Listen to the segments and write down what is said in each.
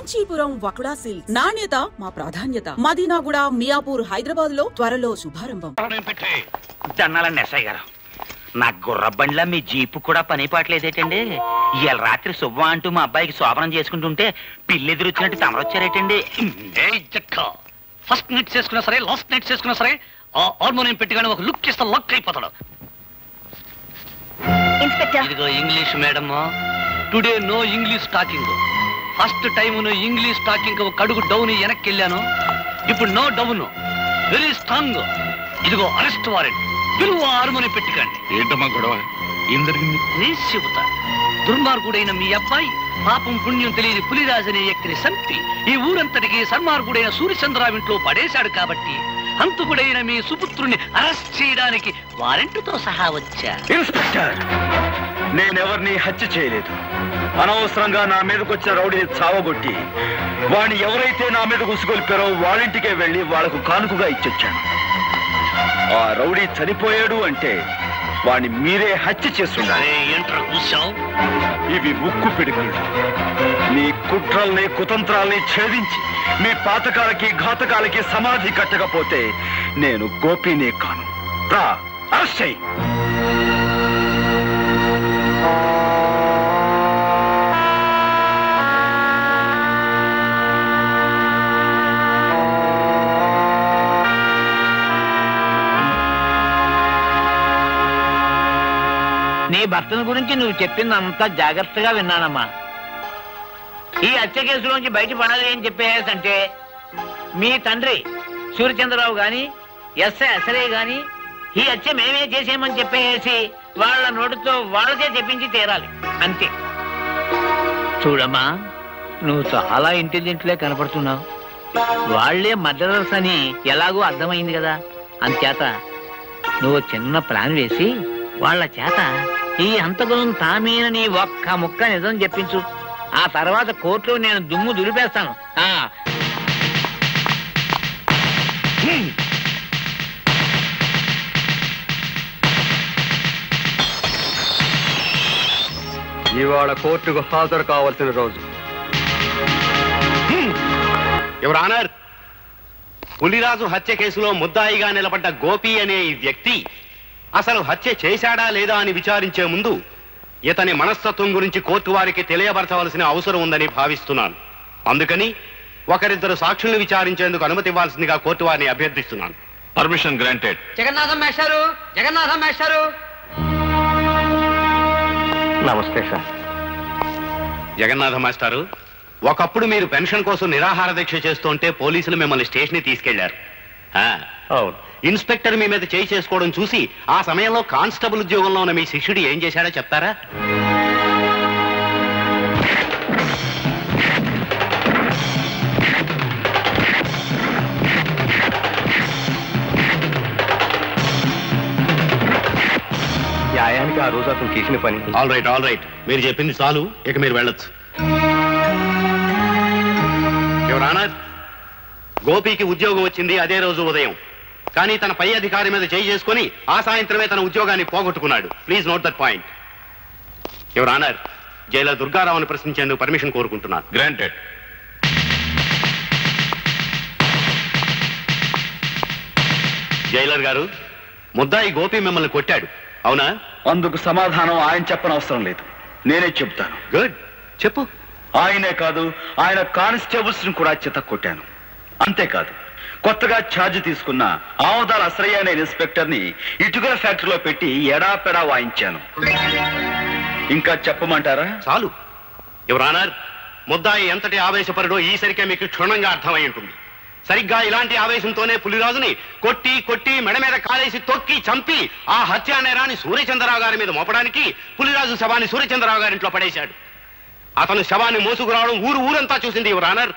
Kanchipuram వకుడా silks నాణ్యత మా ప్రాధాన్యత. మదీనాగూడ, మియాపూర్, హైదరాబాద్ లో త్వరలో శుభారంభం. జన్నాలండి ఎస్ఐ గారు, నా గుర్ర బండ్లా మీ జీపు కూడా పని పాటలేదేటండి? ఇవాళ రాత్రి శుభ్వ అంటూ మా అబ్బాయికి శోభనం చేసుకుంటుంటే పిల్లెదురు వచ్చినట్టు తమరొచ్చారేటండి. ఫస్ట్ నైట్ చేసుకున్నా సరే, లాస్ట్ నైట్ చేసుకున్నా సరే, హార్మోనియం పెట్టిగానే ఒక లుక్ ఇస్తే లాక్ అయిపోతాడు. ఇదిగో English madam, today no English talking. First time నువ్వు ఇంగ్లీష్ టాకింగ్ ఒక అడుగు డౌన్ వెనక్కి వెళ్ళాను. ఇప్పుడు నో డౌన్, వెరీ స్ట్రాంగ్. ఇదిగో అరెస్ట్ వారెంట్, పిలువ హార్మోనియం పెట్టికండి. ఏంటమ్మా గొడవ? ఏం జరిగింది? నేను చెబుతా. దుర్మార్గుడైన మీ అబ్బాయి పాపం పుణ్యం తెలియని పులిరాజు అనే వ్యక్తిని చంపి ఈ ఊరంతటికి సన్మార్గుడైన సూర్యచంద్రరావు ఇంట్లో పడేశాడు. కాబట్టి హంతకుడైన మీ సుపుత్రుని అరెస్ట్ చేయడానికి వారెంట్తో సహా వచ్చా. ఇన్స్పెక్టర్, నేనెవరిని హత్య చేయలేదు. అనవసరంగా నా మీదకి వచ్చిన రౌడీని చావగొట్టి వాడిని ఎవరైతే నా మీద ఉసుగొల్పారో వాళ్ళింటికే వెళ్లి వాళ్లకు కానుకగా ఇచ్చొచ్చాను. ఆ రౌడీ చనిపోయాడు అంటే వాడిని మీరే హత్య చేస్తుండాలి. ఏంట్రా కూర్చావు? ఇవి ఉక్కు పిడుగులు. మీ కుట్రల్ని కుతంత్రాల్ని ఛేదించి మీ పాతకాలకి ఘాతకాలకి సమాధి కట్టకపోతే నేను గోపినే కాను. రా, అరెస్ట్ చెయ్యి. నీ భర్తను గురించి నువ్వు చెప్పిందంతా జాగ్రత్తగా విన్నానమ్మా. ఈ హత్య కేసులోంచి బయటపడాలి అని చెప్పేసంటే మీ తండ్రి సూర్యచంద్రరావు గాని ఎస్ఐ అసరే గాని ఈ హత్య మేమే చేసేయమని చెప్పేసి వాళ్ళ నోటితో వాళ్ళకే చెప్పించి తీరాలి, అంతే. చూడమ్మా, నువ్వు చాలా ఇంటెలిజెంట్లే కనపడుతున్నావు. వాళ్లే మర్డరర్స్ అని ఎలాగో అర్థమైంది కదా. అంచేత నువ్వు చిన్న ప్లాన్ వేసి వాళ్ళ చేత ఈ హంతకులను తామేనని ఒక్క ముక్క నిజం చెప్పించు. ఆ తర్వాత కోర్టులో నేను దుమ్ము దులిపేస్తాను. ఇవాళ కోర్టుకు హాజరు కావాల్సిన రోజు. యువర్ ఆనర్, పులిరాజు హత్య కేసులో ముద్దాయిగా నిలబడ్డ గోపి అనే ఈ వ్యక్తి అసలు హత్య చేశాడా లేదా అని విచారించే ముందు ఇతని మనస్తత్వం గురించి కోర్టు వారికి తెలియపరచవలసిన అవసరం ఉందని భావిస్తున్నాను. అందుకని ఒకరిద్దరు సాక్షుల్ని విచారించేందుకు అనుమతి ఇవ్వాల్సిందిగా కోర్టు వారిని అభ్యర్థిస్తున్నాను. Permission granted. జగన్నాథం మేస్టారు, జగన్నాథం మేస్టారు. నమస్తే సార్. జగన్నాథ మాస్టారు, ఒకప్పుడు మీరు పెన్షన్ కోసం నిరాహార దీక్ష చేస్తుంటే పోలీసులు మిమ్మల్ని స్టేషన్కి తీసుకెళ్లారు. అవును. ఇన్స్పెక్టర్ మీ మీద చేయి చేసుకోవడం చూసి ఆ సమయంలో కానిస్టేబుల్ ఉద్యోగంలో ఉన్న మీ శిష్యుడు ఏం చేశాడో చెప్తారా? న్యాయానికి ఆ రోజు అతను చేసిన పని. ఆల్ రైట్, మీరు చెప్పింది చాలు, ఇక మీరు వెళ్ళొచ్చు. యువర్ ఆనర్, గోపికి ఉద్యోగం వచ్చింది అదే రోజు ఉదయం. కానీ తన పై అధికారి మీద చేయి చేసుకుని ఆ సాయంత్రమే తన ఉద్యోగాన్ని పోగొట్టుకున్నాడు. Please note that point. Your honour, jailer దుర్గారావుని ప్రశ్నించేందుకు పర్మిషన్ కోరుకుంటున్నాను. గ్రాంటెడ్. జైలర్ గారు, ముద్దాయి గోపి మిమ్మల్ని కొట్టాడు, అవునా? అందుకు సమాధానం ఆయన చెప్పనవసరం లేదు, నేనే చెప్తాను. గుడ్, చెప్పు. ఆయనే కాదు, ఆయన కానిస్టేబుల్స్ ని కూడా చెత్త కొట్టాను. అంతేకాదు, కొత్తగా ఛార్జ్ తీసుకున్న ఆమదాల అసరయ్య అనే ఇన్స్పెక్టర్ ని ఇటుకల ఫ్యాక్టరీలో పెట్టి ఎడాపెడా వాయించాను. ఇంకా చెప్పమంటారా? చాలు. యువర్ ఆనర్, ముద్దాయి ఎంతటి ఆవేశపరుడో ఈసరికే మీకు క్షుణ్ణంగా అర్థమై ఉంటుంది. సరిగ్గా ఇలాంటి ఆవేశంతోనే పులిరాజుని కొట్టి కొట్టి మెడ మీద కాలేసి తొక్కి చంపి ఆ హత్యా నేరాన్ని సూర్యచంద్రరావు గారి మీద మోపడానికి పులిరాజు శవాన్ని సూర్యచంద్రరావు గారింట్లో పడేశాడు. అతను శవాన్ని మోసుకురావడం ఊరంతా చూసింది యువర్ ఆనర్.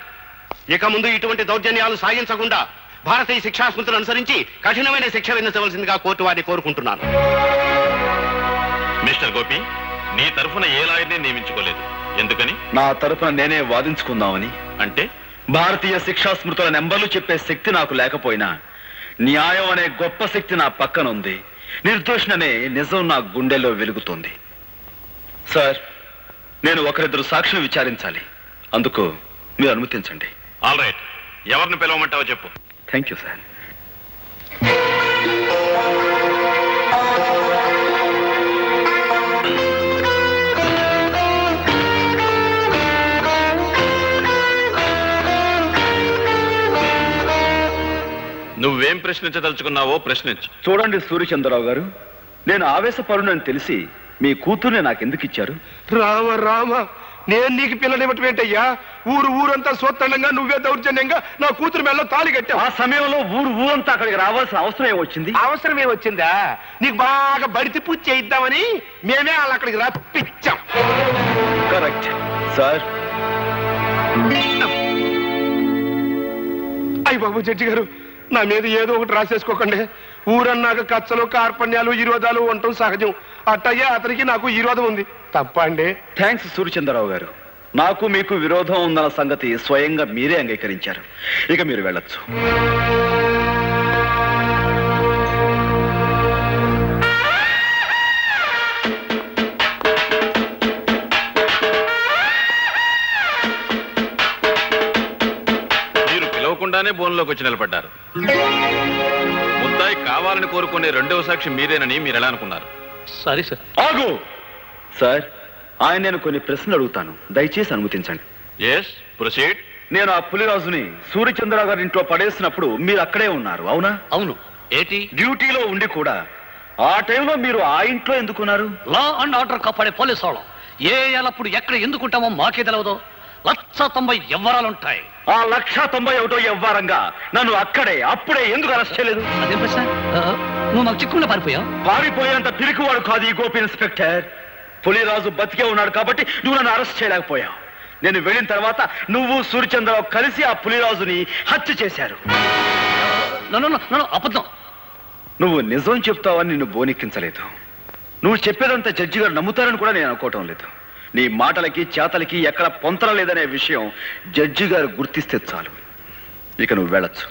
ఇక ముందు ఇటువంటి దౌర్జన్యాలు సాగించకుండా భారతీయ శిక్షాస్మృతిని అనుసరించి కఠినమైన శిక్ష విధించవలసిందిగా కోర్టు వారిని కోరుకుంటున్నాను. మిస్టర్ గోపి, నీ తరఫున ఏ లాయర్ని నియమించుకోలేదు, ఎందుకని? నా తరఫున నేనే వాదించుకుందామని. అంటే భారతీయ శిక్షాస్మృతుల నెంబర్లు చెప్పే శక్తి నాకు లేకపోయినా న్యాయం అనే గొప్ప శక్తి నా పక్కన ఉంది. నిర్దోషణనే నిజం నా గుండెల్లో వెలుగుతుంది. సార్, నేను ఒకరిద్దరు సాక్షులు విచారించాలి. అందుకు మీరు అనుమతించండి. ఆల్ రైట్, ఎవరిని పిలవమంటావో చెప్పు. Thank you sir. నువ్వేం ప్రశ్నించదలుచుకున్నావో ప్రశ్నించు. చూడండి సూర్యచంద్రరావు గారు, నేను ఆవేశపరునని తెలిసి మీ కూతుర్ని నాకెందుకు ఇచ్చారు? రామ రామ, నేను నీకు పిల్లనివ్వటం ఏంటయ్యా? ఊరంతా సోత్తండంగా నువ్వే దౌర్జన్యంగా నా కూతురు మెల్ల తాళి కట్టావు. ఆ సమయంలో ఊరంతా అక్కడికి రావాల్సిన అవసరం ఏమొచ్చింది? అవసరమే వచ్చిందా? నీకు బాగా బడితి పూజ చేయిద్దామని మేమే వాళ్ళు అక్కడికి రప్పించాం. Correct sir. అయ్య బాబు జడ్జి గారు, నా మీద ఏదో ఒకటి రాసేసుకోకండి. ఊరన్నాక కచ్చలు కార్పణ్యాలు విరోధాలు ఉండటం సహజం. అట్టయ్యే అతనికి నాకు విరోధం ఉంది. తప్ప అండి? థ్యాంక్స్ సూర్యచంద్రరావు గారు. నాకు మీకు విరోధం ఉందన్న సంగతి స్వయంగా మీరే అంగీకరించారు. ఇక మీరు వెళ్ళొచ్చు. మీరు పిలవకుండానే బోన్లోకి వచ్చి నిలబడ్డారు. ముద్దాయి కావాలని కోరుకునే రెండవ సాక్షి మీరేనని మీరు ఎలా అనుకున్నారు? Sorry sir. ఆగు సార్, ఆయన నేను కొన్ని ప్రశ్నలు అడుగుతాను, దయచేసి అనుమతించండి. Yes, proceed. నేను ఆ పులిరాజుని సూర్యచంద్రరావు గారి ఇంట్లో పడేసినప్పుడు మీరు అక్కడే ఉన్నారు, అవునా? అవును. ఏంటి? డ్యూటీలో ఉండి కూడా ఆ టైంలో మీరు ఆ ఇంట్లో ఎందుకున్నారు? లా అండ్ ఆర్డర్ కాపాడే పోలీసు వాళ్ళం ఏ ఎల్లప్పుడు ఎక్కడ ఎందుకుంటామో మాకే తెలియదు. 190 ఎవ్వరాలుంటాయి. ఆ 191 ఎవ్వారంగా నన్ను అక్కడే అప్పుడే ఎందుకు అరెస్ట్ చేయలేదు? అదేం ప్రశ్న? నువ్వు మాకు చిక్కుల్లో పారిపోయావు. పారిపోయేంత పిరికివాడు కాదు ఈ గోపి ఇన్స్పెక్టర్. పులిరాజు బతికే ఉన్నాడు కాబట్టి నువ్వు నన్ను అరెస్ట్ చేయలేకపోయావు. నేను వెళ్ళిన తర్వాత నువ్వు సూర్యచంద్రరావు కలిసి ఆ పులిరాజుని హత్య చేశారు. నన్ను అబద్ధం. నువ్వు నిజం చెప్తావని నిన్ను బోనెక్కించలేదు. నువ్వు చెప్పేదంతా జడ్జి గారు నమ్ముతారని కూడా నేను అనుకోవటం లేదు. నీ మాటలకి చేతలకి ఎక్కడ పొంతన లేదనే విషయం జడ్జి గారు గుర్తిస్తే చాలు. ఇక నువ్వు వెళ్ళొచ్చు.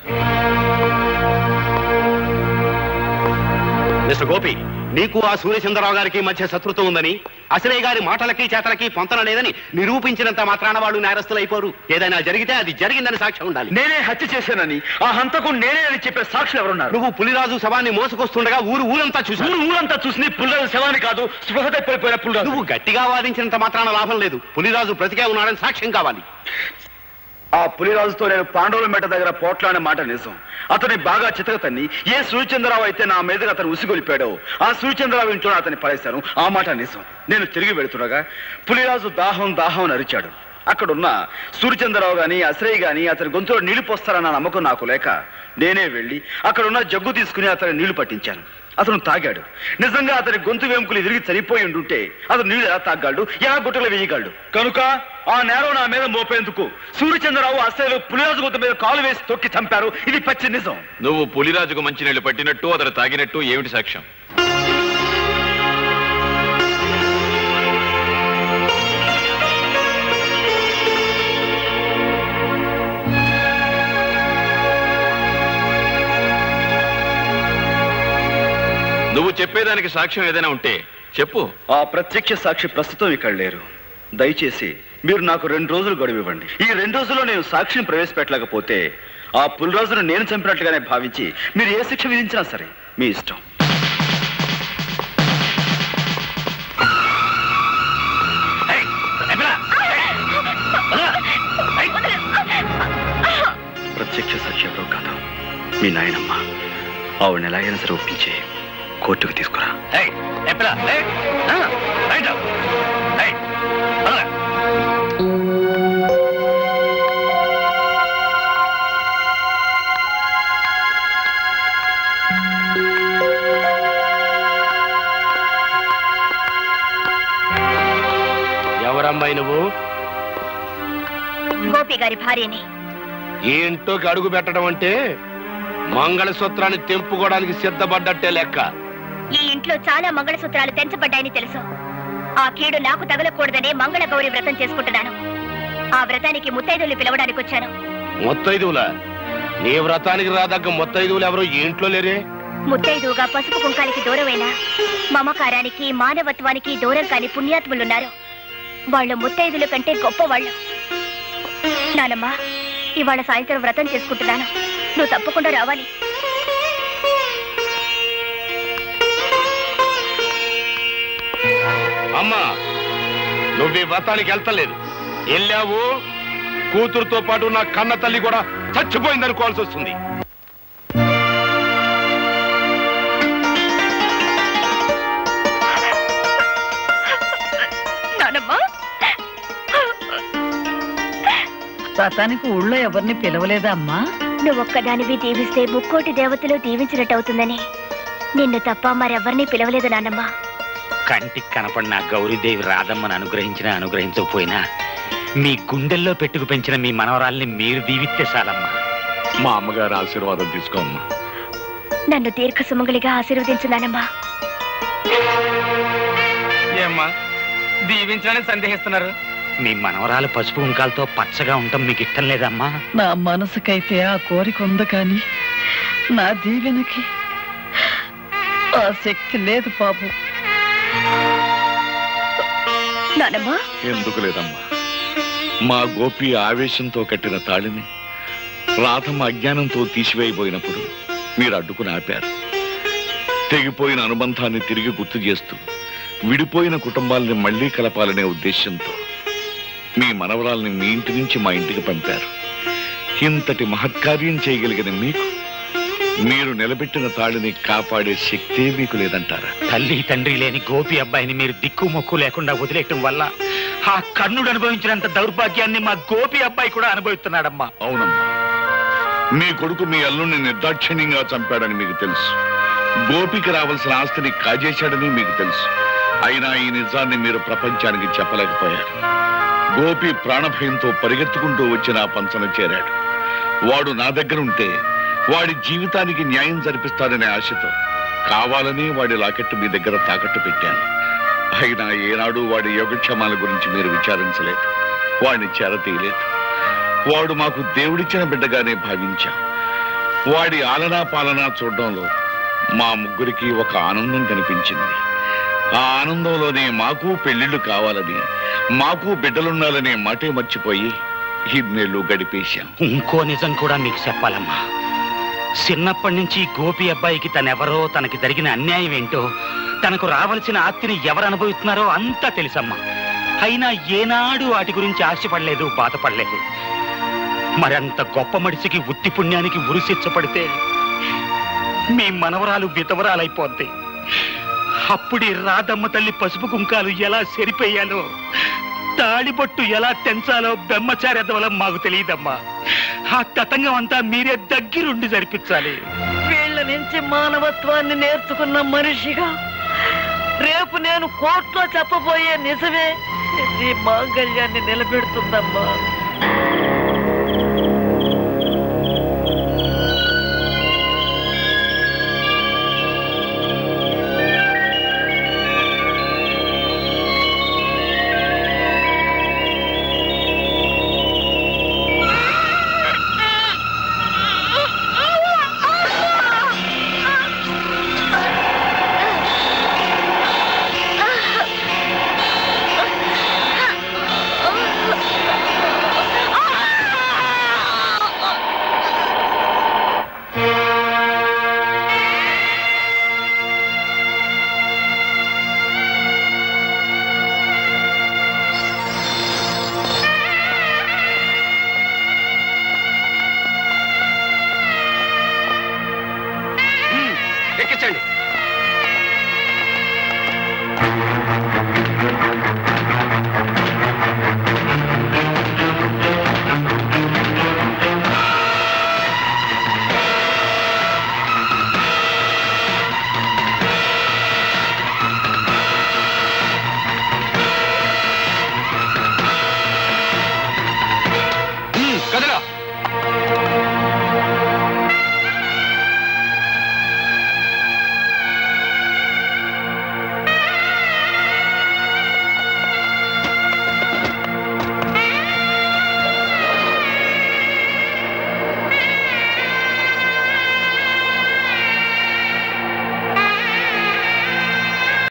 మిస్టర్ గోపి, నీకు ఆ సూర్యచంద్రరావు గారికి మధ్య శత్రుత్వం ఉందని, అసలే గారి మాటలకి చేతలకి పొంతన లేదని నిరూపించినంత మాత్రాన వాళ్ళు నేరస్తులు అయిపోరు. ఏదైనా జరిగితే అది జరిగిందని సాక్ష్యం ఉండాలి. నేనే హత్య చేశానని, ఆ హంతకు నేనే అని చెప్పే సాక్షులు ఎవరున్నారు? నువ్వు పులిరాజు శవాన్ని మోసుకొస్తుండగా ఊరంతా చూసి ఊరంతా చూసి పులిరాజు శవాన్ని కాదు, స్పృహ తప్పిపోయిన పులిరాజు. నువ్వు గట్టిగా వాదించినంత మాత్రాన లాభం లేదు. పులిరాజు బ్రతికే ఉన్నాడని సాక్ష్యం కావాలి. ఆ పులిరాజుతో నేను పాండవుల మెట దగ్గర పోట్లాడిన మాట నిజం. అతని బాగా చితకతన్ని ఏ సూర్యచంద్రరావు అయితే నా మీదగా అతను ఉసిగొలిపాడో ఆ సూర్యచంద్రరావు ఇంట్లో అతన్ని పడేశాను. ఆ మాట నిజం. నేను తిరిగి వెళుతుండగా పులిరాజు దాహం అని అరిచాడు. అక్కడున్న సూర్యచంద్రరావు గాని అశ్రయ్ గాని అతని గొంతులో నీళ్లు పోస్తారన్న నమ్మకం నాకు లేక నేనే వెళ్ళి అక్కడున్న జగ్గు తీసుకుని అతని నీళ్లు పట్టించాను. అతను తాగాడు. నిజంగా అతని గొంతు వెంకులు తిరిగి చనిపోయి ఉండుంటే అతను నీళ్ళు ఎలా తాగలడు, ఎలా గుట్టలు వేయగలడు? కనుక ఆ నేరం నా మీద మోపేందుకు సూర్యచంద్రరావు అసలు పులిరాజు గొంతు మీద కాలు వేసి తొక్కి చంపారు. ఇది పచ్చి నిజం. నువ్వు పులిరాజుకు మంచినీళ్లు పట్టినట్టు అతను తాగినట్టు ఏమిటి సాక్ష్యం? నువ్వు చెప్పేదానికి సాక్ష్యం ఏదైనా ఉంటే చెప్పు. ఆ ప్రత్యక్ష సాక్షి ప్రస్తుతం ఇక్కడ లేరు. దయచేసి మీరు నాకు 2 రోజులు గడువు ఇవ్వండి. ఈ 2 రోజుల్లో నేను సాక్షిని ప్రవేశపెట్టలేకపోతే ఆ పులిరాజును నేను చంపినట్లుగానే భావించి మీరు ఏ శిక్ష విధించినా సరే మీ ఇష్టం. ప్రత్యక్ష సాక్షి ఎవరో కాదు, మీ నాయనమ్మ. ఆవిడని ఎలాగైనా సరే ఒప్పించి కోర్టుకు తీసుకురా. ఎవరమ్మాయి నువ్వు? గోపి గారి భార్యని. ఈ ఇంట్లోకి అడుగు పెట్టడం అంటే మంగళసూత్రాన్ని తెంపుకోవడానికి సిద్ధపడ్డట్టే లెక్క. ఈ ఇంట్లో చాలా మంగళసూత్రాలు తెంచబడ్డాయని తెలుసు. ఆ కీడు నాకు తగలకూడదనే మంగళ గౌరి వ్రతం చేసుకుంటున్నాను. ఆ వ్రతానికి ముత్తైదువులు పిలవడానికి వచ్చాను. ముత్తైదువులా? నీ వ్రతానికి రాదగ్గ ముత్తైదువులు ఎవరు ఈ ఇంట్లో లేరే? ముత్తైదువుగా పసుపు కుంకాలకి దూరమైన మమకారానికి మానవత్వానికి దూరం కాని పుణ్యాత్ములున్నారు. వాళ్ళు ముత్తైదుల కంటే గొప్పవాళ్ళు. నానమ్మా, ఇవాళ సాయంత్రం వ్రతం చేసుకుంటున్నాను. నువ్వు తప్పకుండా రావాలి. అమ్మా, నువ్వు ఈ వ్రతానికి వెళ్తలేదు. వెళ్ళావు, కూతురుతో పాటు నా కన్న తల్లి కూడా చచ్చిపోయిందనుకోవాల్సి వస్తుంది. వ్రతానికి ఊళ్ళో ఎవరిని పిలవలేదా అమ్మా? నువ్వొక్కదానివి దీవిస్తే ముక్కోటి దేవతలు దీవించినట్టు అవుతుందని నిన్ను తప్ప మరెవరిని పిలవలేదు నాన్నమ్మ. కంటికి కనపడిన గౌరీదేవి రాధమ్మను అనుగ్రహించినా అనుగ్రహించకపోయినా మీ గుండెల్లో పెట్టుకు పెంచిన మీ మనవరాల్ని మీరు దీవిస్తే చాలమ్మా. మా అమ్మగారు ఆశీర్వాదం తీసుకోమ్మా. నన్ను దీర్ఘ సుమంగళిగా ఆశీర్వదించున్నానమ్మా. ఏమ్మా దీవించాలని సందేహిస్తున్నారు? మీ మనవరాలు పసుపు కుంకాలతో పచ్చగా ఉండటం మీకు ఇష్టం లేదమ్మా? నా మనసుకైతే ఆ కోరిక ఉంది, కానీ నా దీవెనకి ఆ శక్తి లేదు బాబు. నానమ్మా, ఎందుకు లేదమ్మా, మా గోపి ఆవేశంతో కట్టిన తాళిని రాధమ్మ అజ్ఞానంతో తీసివేయబోయినప్పుడు మీరు అడ్డుకుని ఆపారు. తెగిపోయిన అనుబంధాన్ని తిరిగి గుర్తు చేస్తూ విడిపోయిన కుటుంబాలని మళ్లీ కలపాలనే ఉద్దేశంతో మీ మనవరాల్ని మీ ఇంటి నుంచి మా ఇంటికి పంపారు. ఇంతటి మహత్కార్యం చేయగలిగిన మీకు మీరు నిలబెట్టిన తాళిని కాపాడే శక్తే మీకు లేదంటారా? తల్లి తండ్రి లేని గోపి అబ్బాయిని మీరు దిక్కు మొక్కు లేకుండా వదిలేయటం వల్ల ఆ కర్ణుడు అనుభవించినంత దౌర్భాగ్యాన్ని మా గోపి అబ్బాయి కూడా అనుభవిస్తున్నాడమ్మా. అవునమ్మా, మీ కొడుకు మీ అల్లుణ్ణి నిర్దాక్షిణ్యంగా చంపాడని మీకు తెలుసు. గోపికి రావాల్సిన ఆస్తిని కాజేశాడని మీకు తెలుసు. అయినా ఈ నిజాన్ని మీరు ప్రపంచానికి చెప్పలేకపోయారు. గోపి ప్రాణభయంతో పరిగెత్తుకుంటూ వచ్చి నా పంచన చేరాడు. వాడు నా దగ్గర ఉంటే వాడి జీవితానికి న్యాయం జరిపిస్తాడనే ఆశతో కావాలని వాడి లాకెట్టు మీ దగ్గర తాకట్టు పెట్టాను. అయినా ఏనాడు వాడి యోగక్షేమాల గురించి మీరు విచారించలేదు, వాడిని చేరతీయలేదు. వాడు మాకు దేవుడిచ్చిన బిడ్డగానే భావించాం. వాడి ఆలనా పాలనా చూడడంలో మా ముగ్గురికి ఒక ఆనందం కనిపించింది. ఆ ఆనందంలోనే మాకు పెళ్లిళ్ళు కావాలని, మాకు బిడ్డలుండాలనే మాటే మర్చిపోయి ఇన్నేళ్లు గడిపేశాం. ఇంకో నిజం కూడా మీకు చెప్పాలమ్మా. చిన్నప్పటి నుంచి గోపి అబ్బాయికి తనెవరో, తనకి జరిగిన అన్యాయం ఏంటో, తనకు రావాల్సిన ఆస్తిని ఎవరు అనుభవిస్తున్నారో అంతా తెలుసమ్మా. అయినా ఏనాడు వాటి గురించి ఆశపడలేదు, బాధపడలేదు. మరంత గొప్ప మనిషికి ఉత్తి పుణ్యానికి ఉరిశిచ్చపడితే మీ మనవరాలు విధవరాలైపోద్ది. అప్పుడి రాధమ్మ తల్లి పసుపు కుంకాలు ఎలా సరిపోయాలో, తాళిబొట్టు ఎలా తెంచాలో బ్రహ్మచార్యత్వం మాకు తెలియదమ్మా. ఆ తతంగం అంతా మీరే దగ్గరుండి జరిపించాలి. వీళ్ళ నుంచి మానవత్వాన్ని నేర్చుకున్న మనిషిగా రేపు నేను కోర్టులో చెప్పబోయే నిజమే ఈ మాంగళ్యాన్ని నిలబెడుతుందమ్మా.